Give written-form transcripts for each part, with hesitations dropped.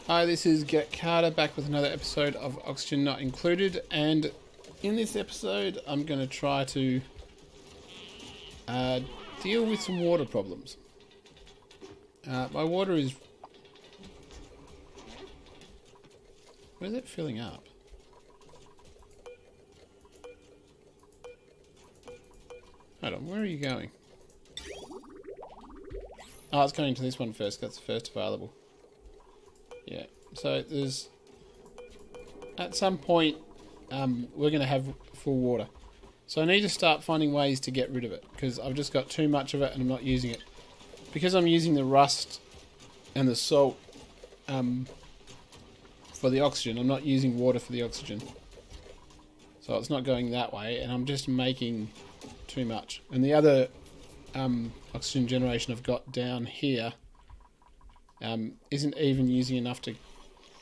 Hi, this is Get Carter back with another episode of Oxygen Not Included, and in this episode I'm going to try to deal with some water problems. My water is... Where's it filling up? Hold on, where are you going? Oh, it's going to this one first, that's the first available. Yeah, so there's... At some point, we're going to have full water. So I need to start finding ways to get rid of it, because I've just got too much of it and I'm not using it. Because I'm using the rust and the salt for the oxygen, I'm not using water for the oxygen. So it's not going that way, and I'm just making too much. And the other oxygen generation I've got down here isn't even using enough to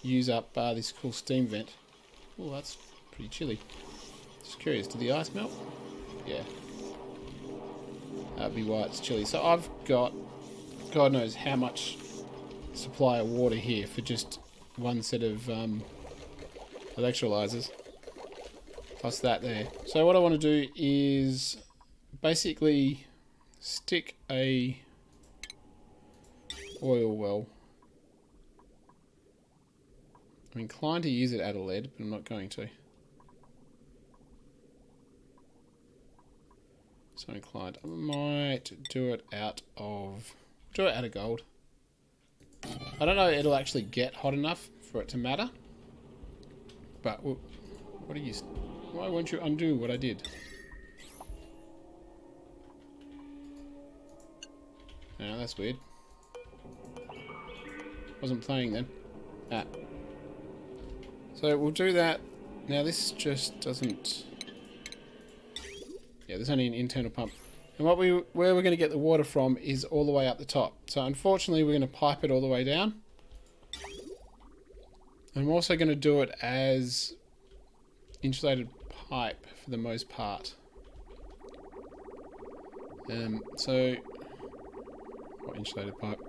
use up this cool steam vent. Oh, that's pretty chilly. Just curious, did the ice melt? Yeah. That'd be why it's chilly. So I've got God knows how much supply of water here for just one set of electrolyzers. Plus that there. So what I want to do is basically stick a oil well. I'm inclined to use it out of lead, but I'm not going to. So inclined. I might do it out of gold. I don't know if it'll actually get hot enough for it to matter. But what are you? Why won't you undo what I did? Oh, that's weird. Wasn't playing then. Ah. So we'll do that. Now this just doesn't... Yeah, there's only an internal pump. And where we're going to get the water from is all the way up the top. So unfortunately we're going to pipe it all the way down. I'm also going to do it as insulated pipe for the most part. So... What insulated pipe?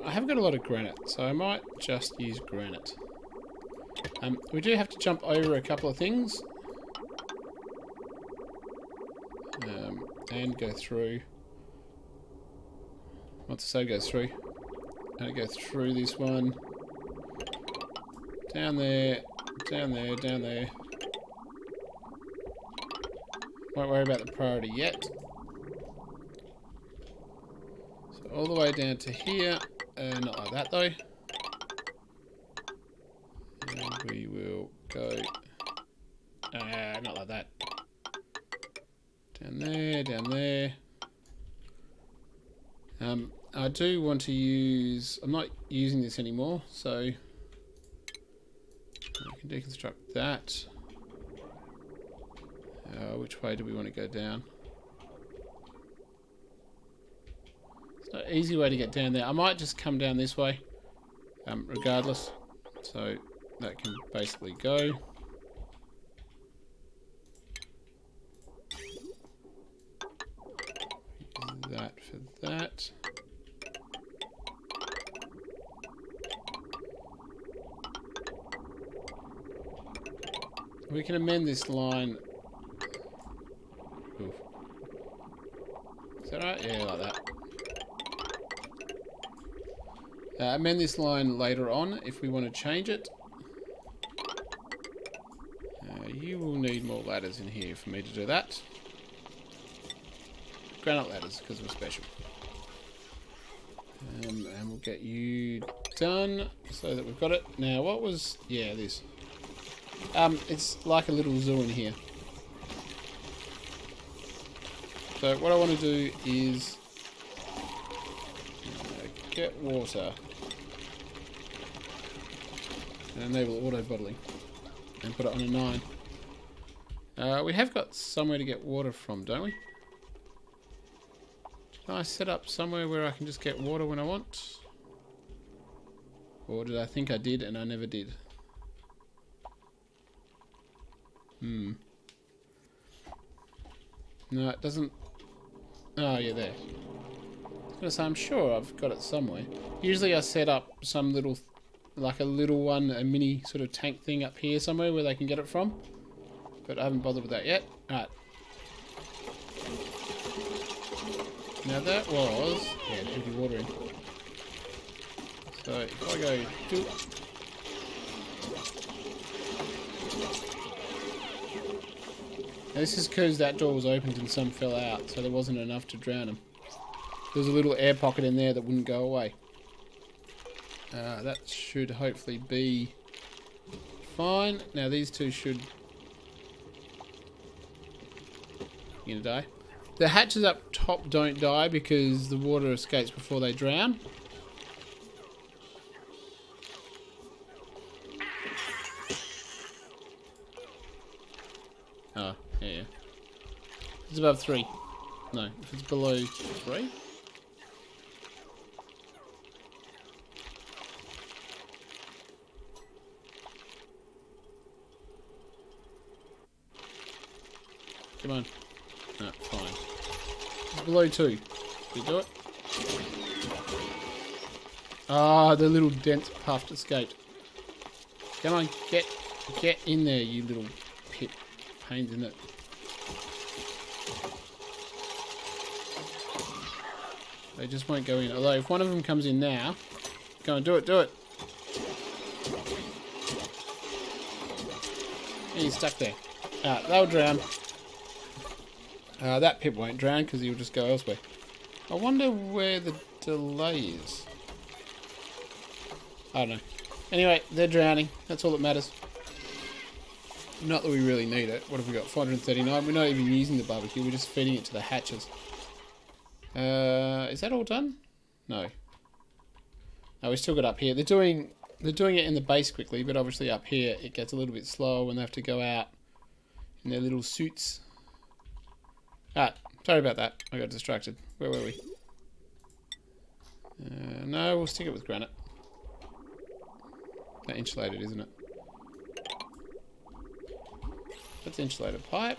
I have got a lot of granite, so I might just use granite. We do have to jump over a couple of things. And go through. Once the save goes through. And go through this one. Down there, down there, down there. Won't worry about the priority yet. So all the way down to here. Not like that though. And we will go... not like that. Down there, down there. I do want to use... I'm not using this anymore, so... I can deconstruct that. Which way do we want to go down? There's no easy way to get down there. I might just come down this way, regardless. So that can basically go. Use that for that. We can amend this line. Oof. Is that right? Yeah, like that. Amend this line later on if we want to change it. You will need more ladders in here for me to do that. Granite ladders, because we're special. And we'll get you done so that we've got it. Now, what was... Yeah, this. It's like a little zoo in here. So what I want to do is get water and enable auto bottling and put it on a 9. We have got somewhere to get water from, don't we? Can I set up somewhere where I can just get water when I want? Or did I think I did and I never did? No, it doesn't... Oh, yeah, there. gonna say, I'm sure I've got it somewhere. Usually I set up some little, like a little one, a mini sort of tank thing up here somewhere where they can get it from. But I haven't bothered with that yet. Alright. Now that was... yeah, empty water in. So if I go... now this is because that door was opened and some fell out, so there wasn't enough to drown them. There was a little air pocket in there that wouldn't go away. That should hopefully be fine. Now these two should... you're gonna die. The hatches up top don't die because the water escapes before they drown. Oh, yeah. It's above 3. No, if it's below 3. Come on. No, fine. It's below 2. Did you do it? Ah, the little dense puff escaped. Come on, get in there, you little pit. Pains in it. They just won't go in. Although if one of them comes in now, go on, do it. Yeah, he's stuck there. They'll drown. That pip won't drown because he'll just go elsewhere. I wonder where the delay is. I don't know. Anyway, they're drowning. That's all that matters. Not that we really need it. What have we got? 439. We're not even using the barbecue. We're just feeding it to the hatches. Is that all done? No. No, we still got up here. They're doing it in the base quickly, but obviously up here it gets a little bit slower when they have to go out in their little suits. Sorry about that. I got distracted. Where were we? No, we'll stick it with granite. That insulated, isn't it? That's insulated pipe.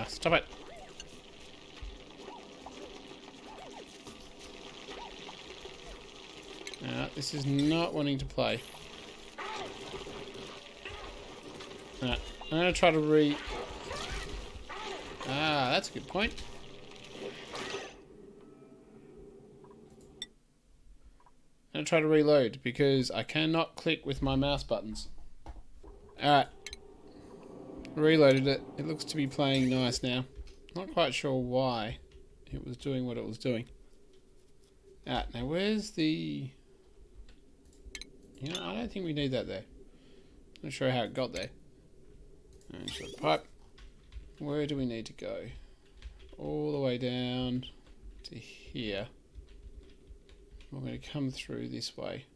Stop it. This is not wanting to play. I'm going to try to that's a good point. I'm going to try to reload because I cannot click with my mouse buttons. Alright. Reloaded it. It looks to be playing nice now. Not quite sure why it was doing what it was doing. Now where's the... you know, I don't think we need that there. Not sure how it got there. Insulated pipe. Where do we need to go? All the way down to here. We're going to come through this way.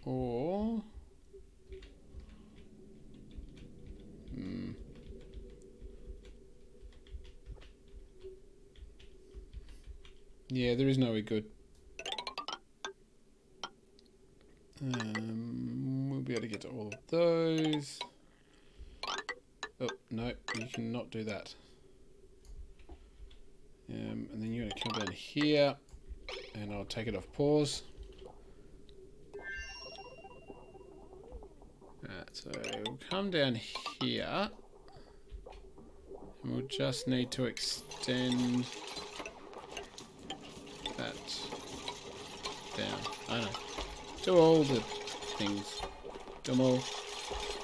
Or... yeah, there is nowhere good. We'll be able to get to all of those. Oh, no, you cannot do that. And then you're going to come down here, and I'll take it off pause. So we'll come down here, and we'll just need to extend that down. I know. Do all the things. Do them all.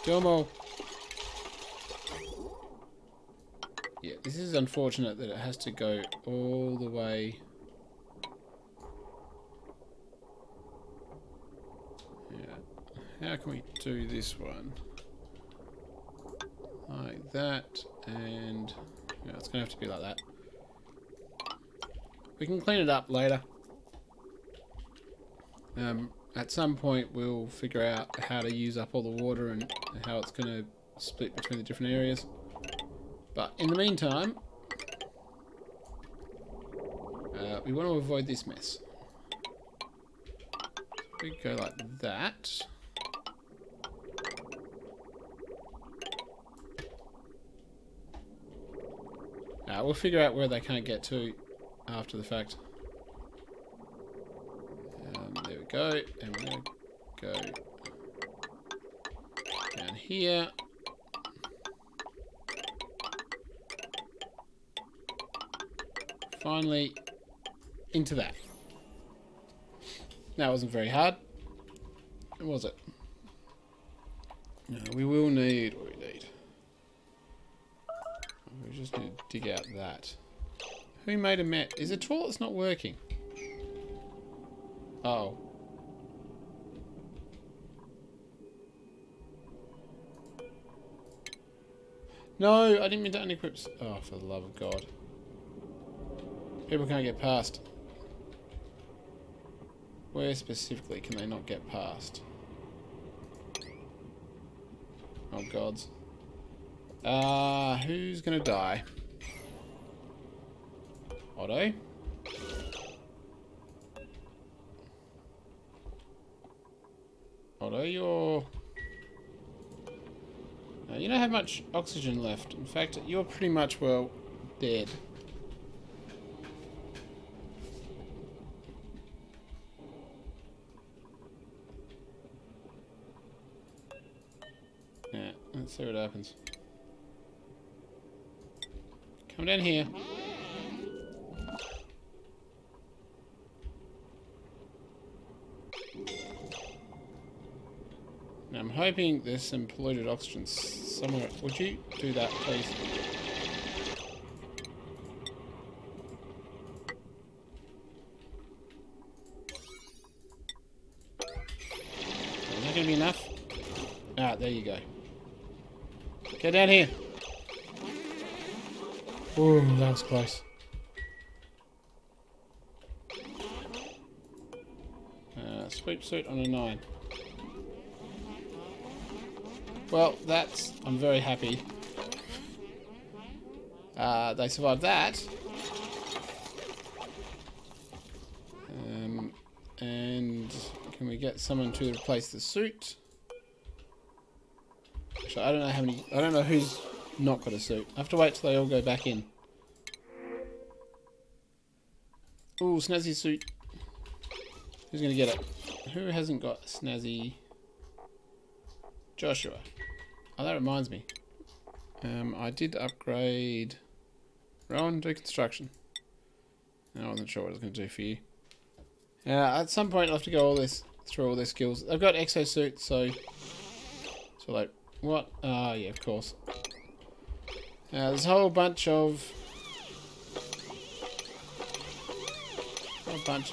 Do them all. Yeah, this is unfortunate that it has to go all the way. Yeah. How can we do this one? Like that, and yeah, it's going to have to be like that. We can clean it up later. At some point we'll figure out how to use up all the water and how it's going to split between the different areas. But in the meantime, we want to avoid this mess. We go like that. We'll figure out where they can't get to after the fact. There we go. And we're going to go down here. Finally, into that. That wasn't very hard, was it? No, we will need what we need. We just need to dig out that. Who made a mess? Is the toilet's not working? Oh. No, I didn't mean to unequip. Oh, for the love of God. People can't get past. Where specifically can they not get past? Oh, gods. Who's gonna die? Otto? Otto, you're... you don't have much oxygen left. In fact, you're pretty much, well, dead. Yeah, let's see what happens. Come down here. Now I'm hoping there's some polluted oxygen somewhere. Would you do that, please? Is that going to be enough? Ah, there you go. Get down here. Ooh, that was close. Sweep suit on a 9. Well, that's... I'm very happy. They survived that. And can we get someone to replace the suit? Actually, I don't know how many... I don't know who's not got a suit. I have to wait till they all go back in. Ooh, snazzy suit. Who's going to get it? Who hasn't got a snazzy... Joshua. Oh, that reminds me. I did upgrade... Rowan, do construction. I wasn't sure what I was going to do for you. At some point I'll have to go through all their skills. I've got exosuit, so like, what? Yeah, of course. There's a whole bunch of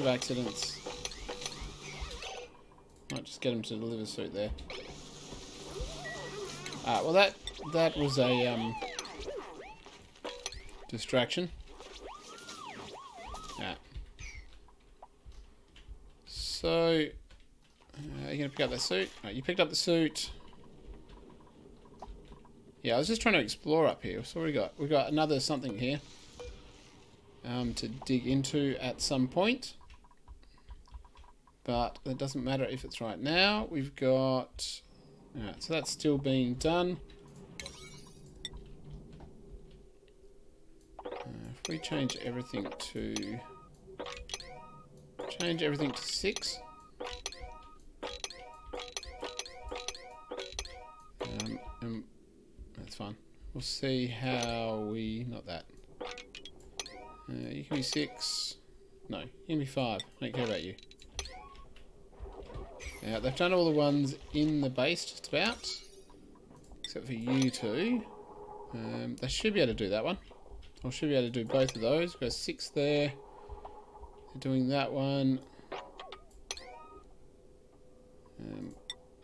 accidents. Might just get them to deliver suit there. Well that was a distraction. So, you're going to pick up that suit? Right, you picked up the suit. Yeah, I was just trying to explore up here. So we've got another something here to dig into at some point. But that doesn't matter if it's right now. We've got... Alright, so that's still being done. If we change everything to... Change everything to 6. That's fine. We'll see how we... Not that. You can be 6. No, you can be 5. I don't care about you. They've done all the ones in the base just about. Except for you two. They should be able to do that one. Or should be able to do both of those. We've got 6 there. They're doing that one.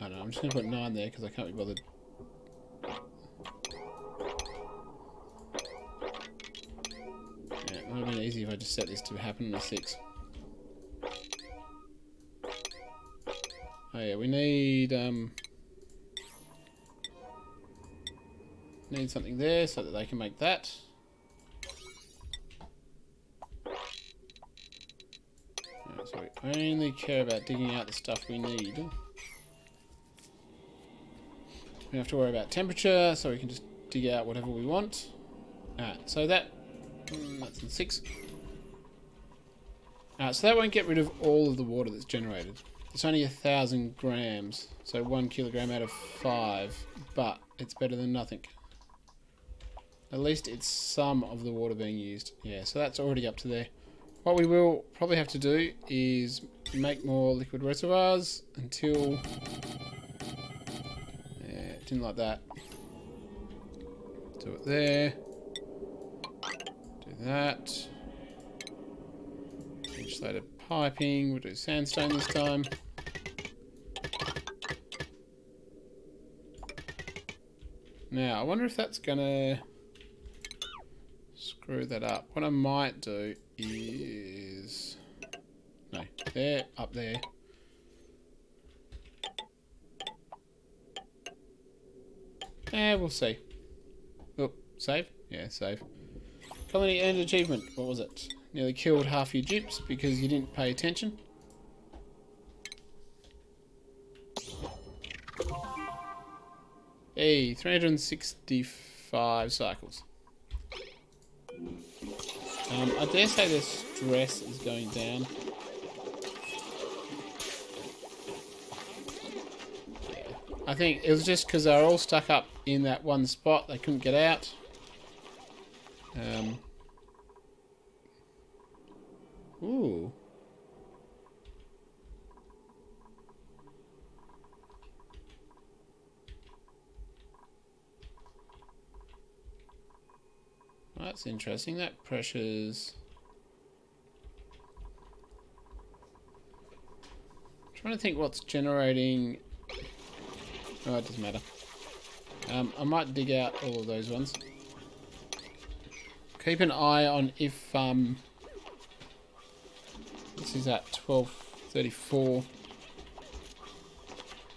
I don't know, I'm just going to put 9 there because I can't be bothered. Yeah, it would have been easy if I just set this to happen on a 6. Oh yeah, we need something there so that they can make that. So we only care about digging out the stuff we need. We don't have to worry about temperature, so we can just dig out whatever we want. Alright, so that That's in 6. So that won't get rid of all of the water that's generated. It's only 1,000 grams, so 1 kilogram out of 5, but it's better than nothing. At least it's some of the water being used. Yeah, so that's already up to there. What we will probably have to do is make more liquid reservoirs until... Yeah, didn't like that. Do it there. Do that. Insulated piping. We'll do sandstone this time. Now, I wonder if that's gonna screw that up. What I might do is... No, there, up there. We'll see. Oh, save? Yeah, save. Colony earned achievement. What was it? Nearly killed half your dupes because you didn't pay attention. Hey, 365 cycles. I dare say their stress is going down. I think it was just because they were all stuck up in that one spot. They couldn't get out. Ooh. That's interesting. That pressure's... Trying to think what's generating... Oh, it doesn't matter. I might dig out all of those ones. Keep an eye on if... This is at 1234.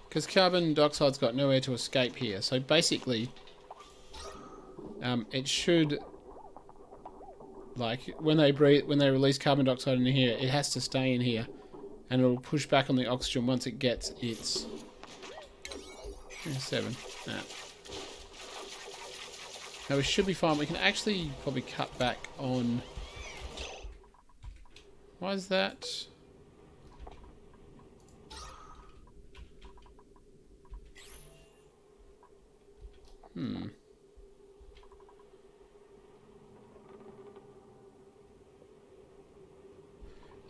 Because carbon dioxide's got nowhere to escape here. So basically, it should... Like, when they release carbon dioxide in here, it has to stay in here. And it'll push back on the oxygen once it gets its... 7. Nah. Now we should be fine. We can actually probably cut back on... Why is that?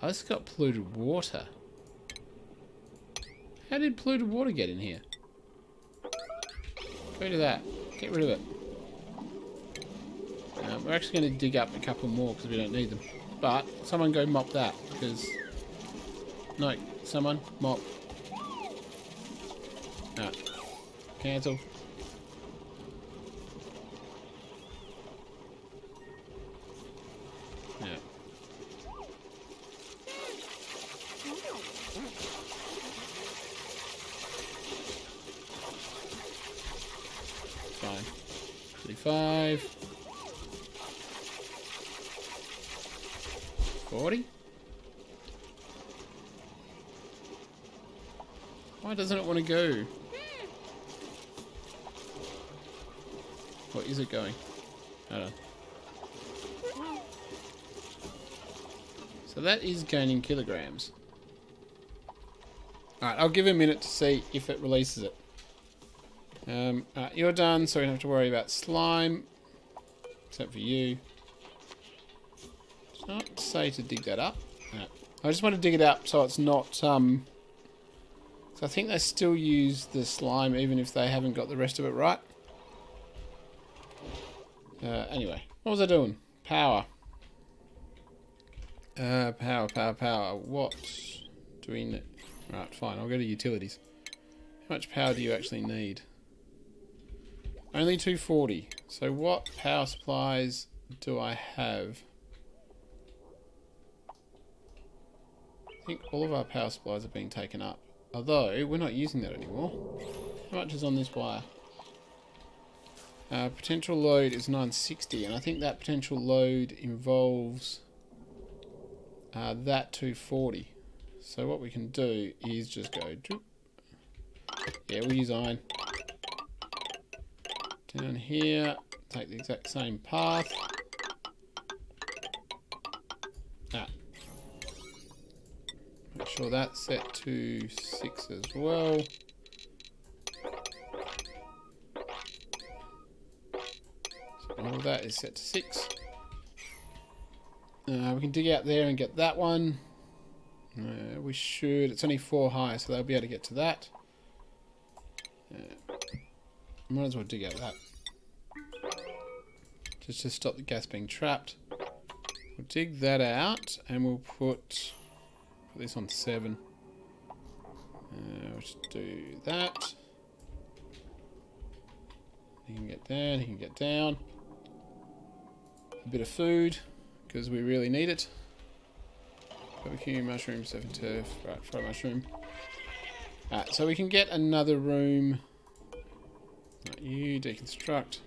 Oh, this has got polluted water. How did polluted water get in here? Go to that. Get rid of it. We're actually going to dig up a couple more because we don't need them. But someone go mop that because... No, someone mop. No. Cancel. Yeah. Fine. 35. 40? Why doesn't it want to go? What is it going? I don't know. So that is gaining kilograms. Alright, I'll give it a minute to see if it releases it. You're done, so we don't have to worry about slime. Except for you. It's not say to dig that up. No. I just want to dig it up so it's not... So I think they still use the slime even if they haven't got the rest of it right. Anyway, what was I doing? Power. Power. What do we need? Right, fine. I'll go to utilities. How much power do you actually need? Only 240. So what power supplies do I have? I think all of our power supplies are being taken up. Although, we're not using that anymore. How much is on this wire? Potential load is 960, and I think that potential load involves that 240. So what we can do is just go... Yeah, we'll use iron. Down here, take the exact same path. Ah. Make sure that's set to 6 as well. So all of that is set to 6. We can dig out there and get that one. We should. It's only 4 high, so they'll be able to get to that. Might as well dig out that. Just to stop the gas being trapped. We'll dig that out and we'll put this on 7. We'll just do that. He can get down, he can get down. A bit of food, because we really need it. Barbecue, mushroom, surf and turf. Right, fried mushroom. Alright, so we can get another room. Right, you deconstruct.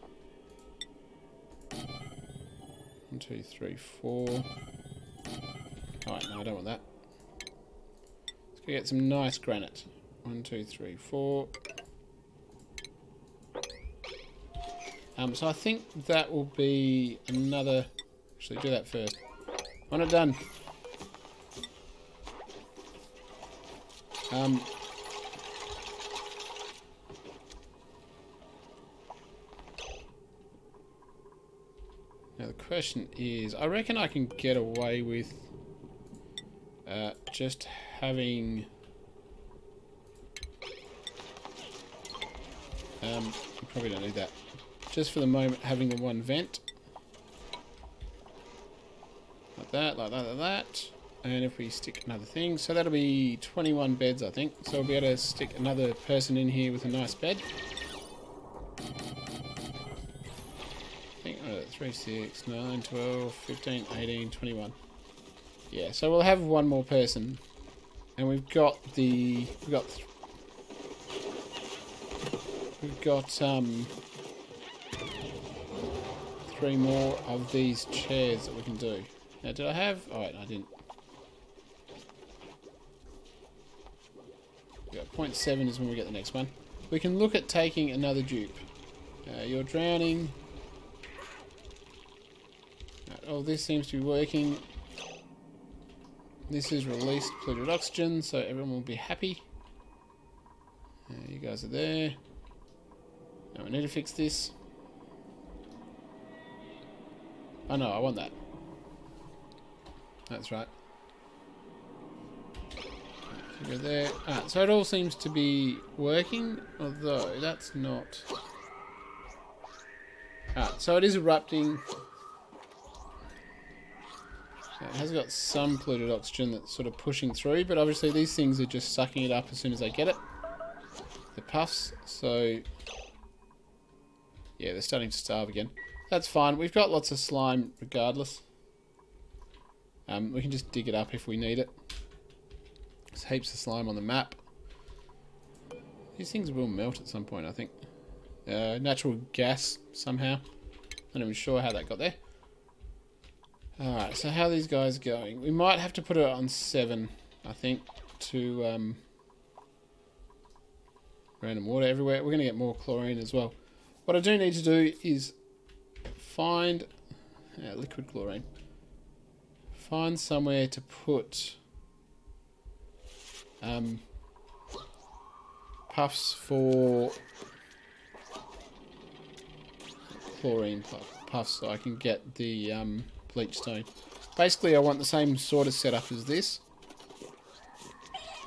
1, 2, 3, 4. Alright, no, I don't want that. Let's go get some nice granite. 1, 2, 3, 4. So I think that will be another... Actually, do that first. When I'm done. Now the question is, I reckon I can get away with just having... you probably don't need that. Just for the moment, having the one vent. Like that, like that, like that. And if we stick another thing, so that'll be 21 beds, I think. So we'll be able to stick another person in here with a nice bed. I think 3, 6, 9, 12, 15, 18, 21. Yeah, so we'll have one more person. And we've got 3 more of these chairs that we can do. Now, did I have... Oh, wait, I didn't. Yeah, 0.7 is when we get the next one. We can look at taking another dupe. You're drowning. Oh, this seems to be working. This is released polluted oxygen, so everyone will be happy. You guys are there. Now we need to fix this. Oh no, I want that. That's right. So go there. So it all seems to be working, although that's not... so it is erupting. So it has got some polluted oxygen that's sort of pushing through, but obviously these things are just sucking it up as soon as they get it. The puffs, so... Yeah, they're starting to starve again. That's fine. We've got lots of slime regardless. We can just dig it up if we need it. There's heaps of slime on the map. These things will melt at some point, I think. Natural gas, somehow. Not even sure how that got there. Alright, so how are these guys going? We might have to put it on 7, I think, to random water everywhere. We're going to get more chlorine as well. What I do need to do is find liquid chlorine. Find somewhere to put puffs for chlorine puffs so I can get the bleach stone. Basically, I want the same sort of setup as this.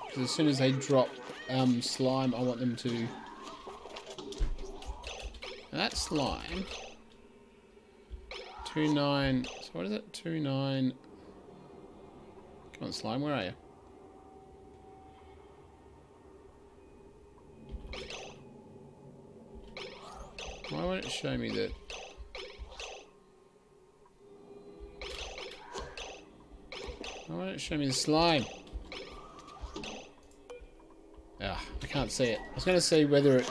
Because as soon as they drop slime, I want them to... Now that slime... 2.9... So what is it? 2.9... Come on, slime, where are you? Why won't it show me that? Why won't it show me the slime? Ah, I can't see it. I was going to see whether it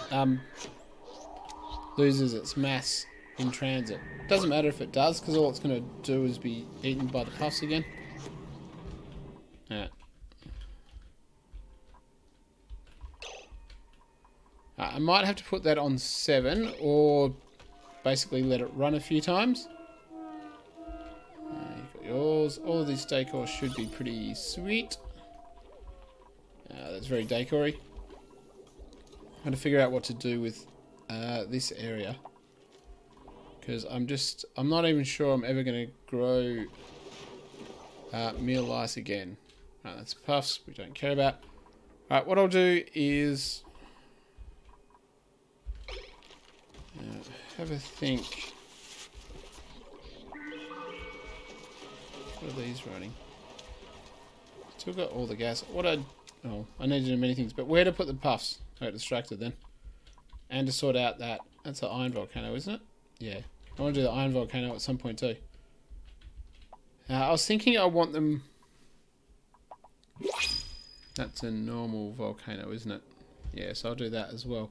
loses its mass in transit. Doesn't matter if it does, because all it's going to do is be eaten by the puffs again. Yeah. I might have to put that on 7, or basically let it run a few times. You've got yours. All of this decor should be pretty sweet. That's very decory. I'm going to figure out what to do with this area. Because I'm not even sure I'm ever going to grow meal lice again. Right, that's puffs we don't care about. Alright, what I'll do is have a think. What are these running? Still got all the gas. I need to do many things, but where to put the puffs? I got distracted then. And to sort out that's an iron volcano, isn't it? Yeah. I want to do the iron volcano at some point too. I was thinking I want them... That's a normal volcano, isn't it? Yeah, so I'll do that as well.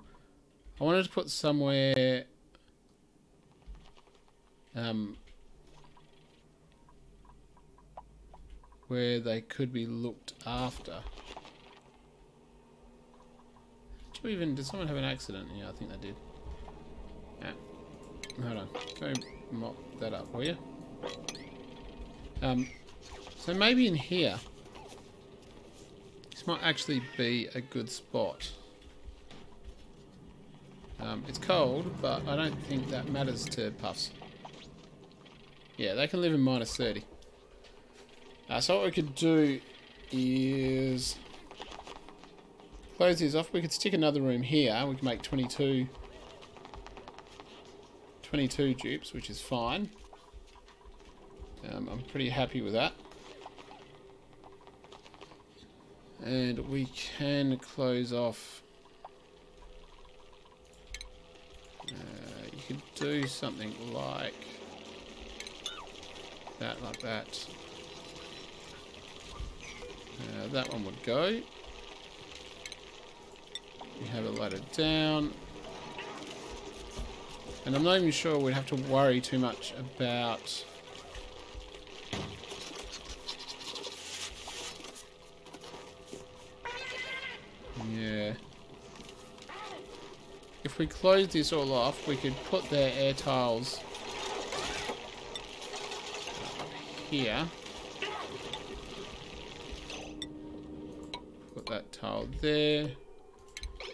I wanted to put somewhere... where they could be looked after. Did someone have an accident? Yeah, I think they did. Yeah. Hold on. Go mop that up, will you? So maybe in here, this might actually be a good spot. It's cold, but I don't think that matters to puffs. Yeah, they can live in -30. So what we could do is close these off. We could stick another room here. We can make 22 dupes, which is fine. I'm pretty happy with that. And we can close off. You could do something like that, like that. That one would go. We have it loaded down. And I'm not even sure we'd have to worry too much about... Yeah. If we close this all off, we could put their air tiles here. Put that tile there.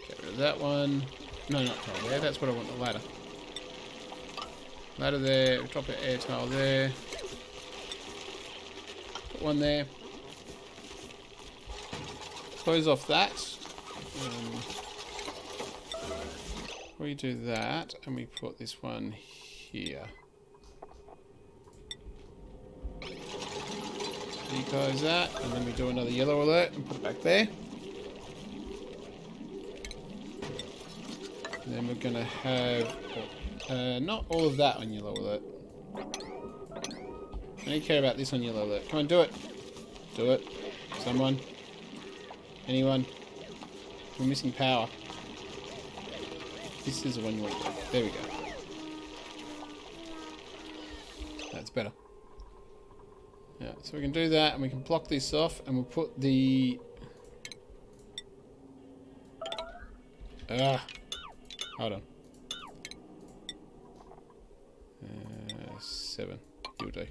Get rid of that one. No, not tile there. That's what I want, the ladder. Ladder there. Drop an air tile there. Put one there. Close off that. We do that, and we put this one here. Declose that, and then we do another yellow alert and put it back there. And then we're going to have not all of that on yellow alert. I only care about this on yellow alert. Come on, do it. Do it. Someone. Anyone. We're missing power. This is the one you want. There we go. That's better. Yeah, so we can do that, and we can block this off, and we'll put the... Hold on. 7. You'll do.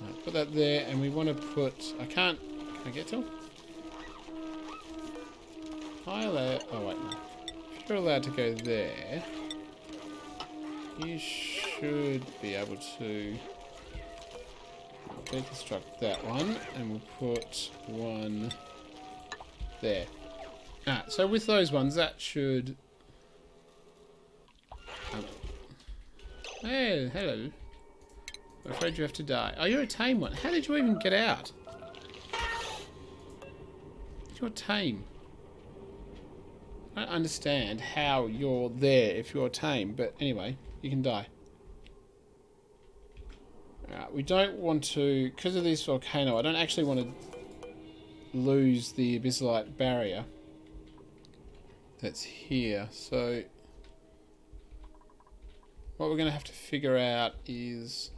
Right, put that there, and we want to put... Can I get to him? Oh wait, no. If you're allowed to go there, you should be able to deconstruct that one, and we'll put one there. So with those ones, that should... Hey, hello. I'm afraid you have to die. Oh, you're a tame one. How did you even get out? You're tame. I don't understand how you're there if you're tame, but anyway, you can die. Alright, we don't want to, because of this volcano, I don't actually want to lose the abyssalite barrier that's here. So what we're going to have to figure out is,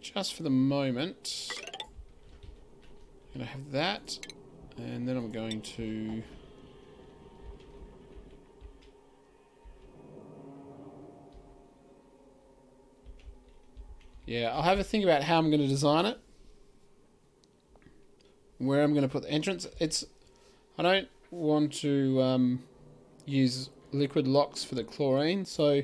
just for the moment, I'm going to have that. And then I'm going to... Yeah, I'll have a think about how I'm going to design it. Where I'm going to put the entrance. I don't want to use liquid locks for the chlorine, so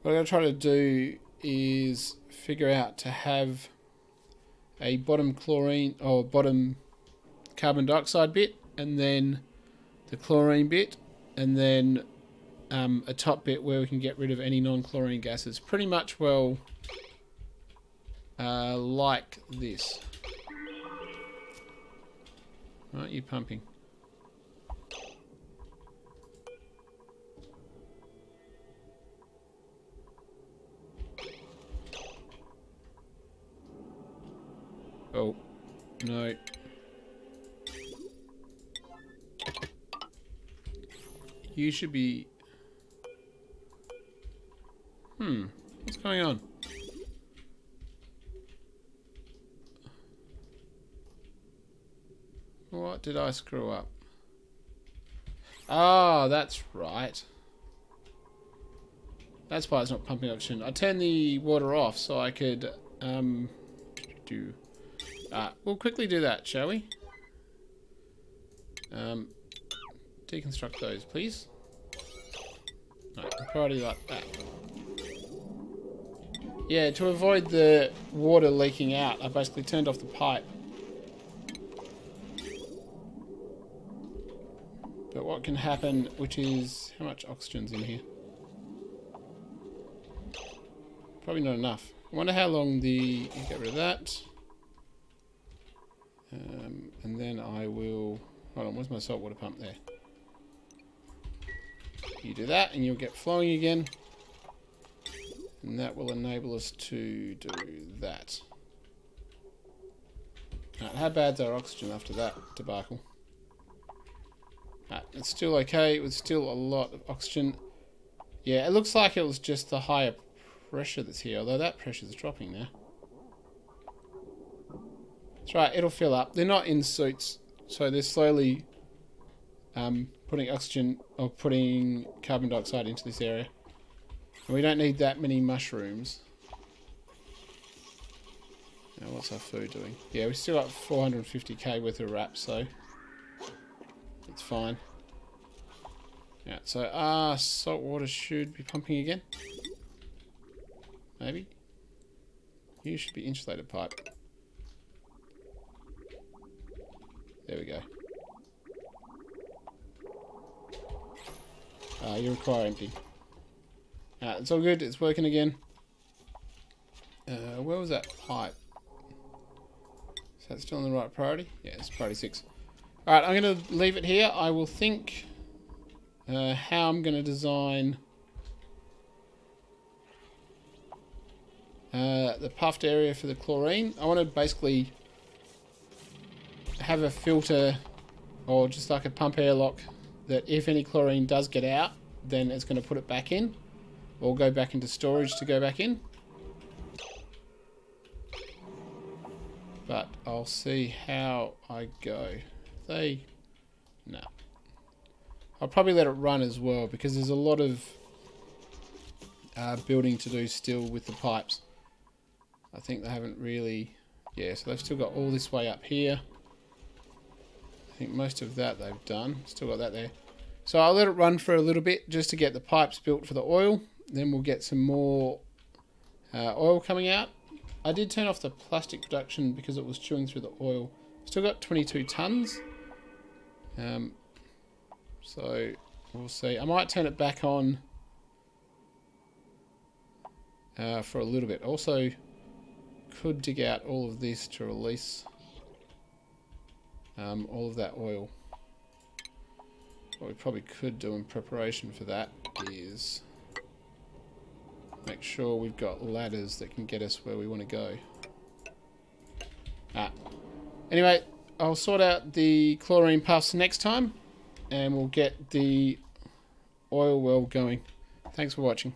what I'm going to try to do is figure out to have a bottom chlorine or bottom carbon dioxide bit, and then the chlorine bit, and then a top bit where we can get rid of any non-chlorine gases. Pretty much like this. Why aren't you pumping? Oh, no. You should be... what's going on? What did I screw up? Ah, that's right. That's why it's not pumping oxygen. I turned the water off so I could do... we'll quickly do that, shall we? Deconstruct those, please. No, priority like that. Yeah, to avoid the water leaking out, I basically turned off the pipe. But what can happen, which is... How much oxygen's in here? Probably not enough. I wonder how long the... Get rid of that. And then I will... Hold on, where's my saltwater pump there? You do that and you'll get flowing again. And that will enable us to do that. Right, how bad's our oxygen after that debacle? Right, it's still okay. It was still a lot of oxygen. Yeah, it looks like it was just the higher pressure that's here, although that pressure's dropping now. That's right, it'll fill up. They're not in suits, so they're slowly putting oxygen or putting carbon dioxide into this area. And we don't need that many mushrooms. Now, what's our food doing? Yeah, we still got 450k worth of wraps, so it's fine. Yeah, so salt water should be pumping again. Maybe. You should be insulated pipe. There we go. You require empty. It's all good. It's working again. Where was that pipe? Is that still in the right priority? Yeah, it's priority 6. Alright, I'm going to leave it here. I will think how I'm going to design the puffed area for the chlorine. I want to basically have a filter or just like a pump airlock that if any chlorine does get out, then it's going to put it back in or go back into storage to go back in. But I'll see how I go. No. I'll probably let it run as well because there's a lot of building to do still with the pipes. I think they haven't really... Yeah, so they've still got all this way up here. I think most of that they've done. Still got that there. So I'll let it run for a little bit just to get the pipes built for the oil. Then we'll get some more oil coming out. I did turn off the plastic production because it was chewing through the oil. Still got 22 tons. So we'll see. I might turn it back on for a little bit. Also, could dig out all of this to release all of that oil. What we probably could do in preparation for that is make sure we've got ladders that can get us where we want to go. Anyway, I'll sort out the chlorine puffs next time and we'll get the oil well going. Thanks for watching.